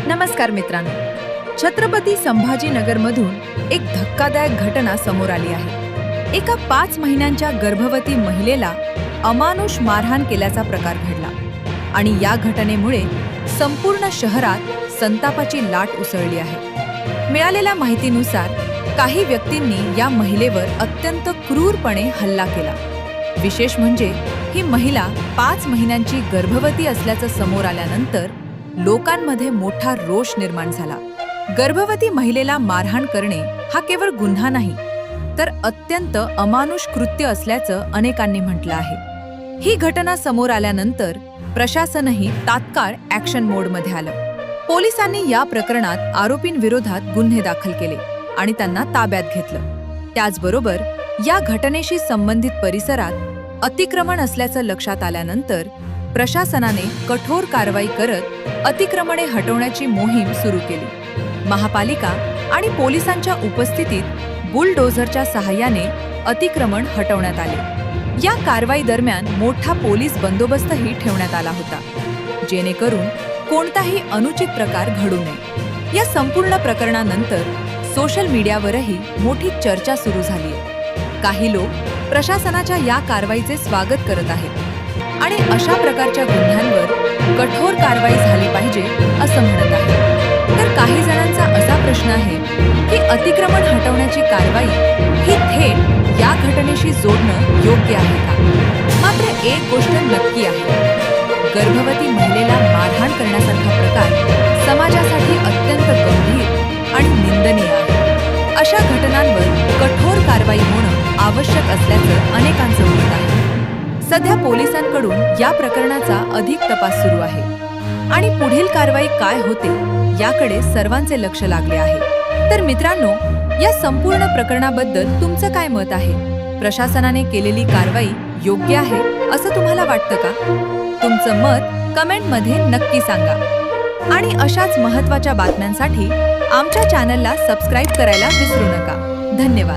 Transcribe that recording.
नमस्कार मित्रांनो, छत्रपती संभाजीनगरमधून एक धक्कादायक घटना समोर आली आहे। एका 5 महिन्यांच्या गर्भवती महिलेला अमानुष मारहाण केल्याचा प्रकार घडला आणि या घटनेमुळे संपूर्ण शहरात संतापाची लाट उसळली आहे। मिळालेल्या माहितीनुसार काही व्यक्तींनी या महिलेवर अत्यंत क्रूरपणे हल्ला केला। विशेष म्हणजे ही महिला 5 महिन्यांची गर्भवती असल्याचं समोर आल्यानंतर लोकांमध्ये मोठा रोष निर्माण झाला। गर्भवती महिलेला मारहाण करणे हा केवळ गुन्हा नाही, तर अत्यंत अमानुष कृत्य असल्याचं अनेकांनी म्हटलं आहे। ही घटना समोर आल्यानंतर प्रशासनही तात्काळ ॲक्शन मोडमध्ये आलं। पोलिसांनी या प्रकरणात आरोपींविरोधात गुन्हे दाखल केले आणि त्यांना ताब्यात घेतलं। त्याचबरोबर या घटनेशी संबंधित परिसरात अतिक्रमण असल्याचं लक्षात आल्यानंतर प्रशासनाने कठोर कारवाई करत अतिक्रमणे हटवण्याची मोहीम सुरू केली। महापालिका आणि पोलिसांच्या उपस्थितीत बुलडोझरच्या सहाय्याने अतिक्रमण हटवण्यात आले। या कारवाई दरम्यान मोठा पोलीस बंदोबस्तही ठेवण्यात आला होता, जेणेकरून कोणताही अनुचित प्रकार घडू नये। या संपूर्ण प्रकरणानंतर सोशल मीडियावरही मोठी चर्चा सुरू झाली आहे। काही लोक प्रशासनाच्या या कारवाईचे स्वागत करत आहेत आणि अशा प्रकारच्या गुन्ह्यांवर कठोर कारवाई झाली पाहिजे असं म्हणत आहेत। तर काही जणांचा असा प्रश्न आहे की अतिक्रमण हटवण्याची कारवाई ही थेट या घटनेशी जोडणं योग्य आहे का? मात्र एक गोष्ट नक्की आहे, गर्भवती महिलेला मारहाण करण्यासारखा प्रकार समाजासाठी अत्यंत गंभीर आणि निंदनीय आहे। अशा घटनांवर कठोर कारवाई होणं आवश्यक असल्याचं अनेकांचं मत आहे। सध्या पोलिसांकडून या प्रकरणाचा अधिक तपास सुरू आहे आणि पुढील कारवाई काय होते याकडे सर्वांचे लक्ष लागले आहे। तर मित्रांनो, या संपूर्ण प्रकरणाबद्दल तुमचं काय मत आहे? प्रशासनाने केलेली कारवाई योग्य आहे असं तुम्हाला वाटतं का? तुमचं मत कमेंटमध्ये नक्की सांगा आणि अशाच महत्त्वाच्या बातम्यांसाठी आमच्या चॅनलला सबस्क्राईब करायला विसरू नका। धन्यवाद।